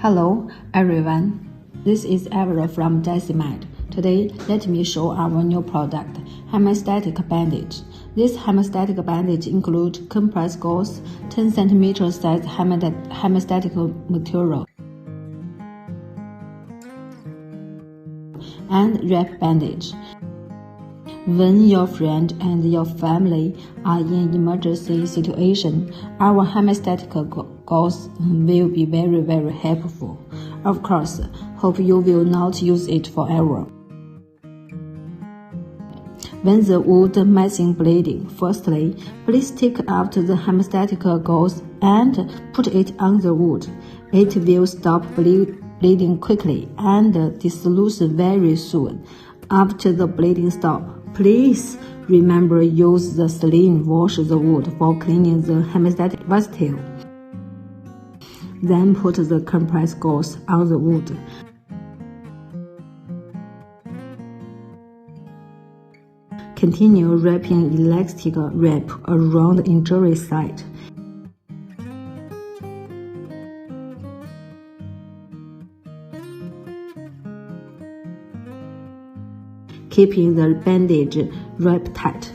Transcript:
Hello, everyone. This is Avril from JCMED. Today, let me show our new product, Hemostatic Bandage. This hemostatic bandage includes compressed gauze, 10 cm size hemostatic material, and wrap bandage. When your friend and your family are in emergency situation, our hemostatic gauze will be very helpful. Of course, hope you will not use it forever. When the wound missing bleeding, firstly, please take out the hemostatic gauze and put it on the wound. It will stop bleeding quickly and dissolve very soon. After the bleeding stops, please remember use the saline wash the wound for cleaning the hemostatic vessel. Then put the compressed gauze on the wound. Continue wrapping elastic wrap around the injury site. Keeping the bandage wrapped tight.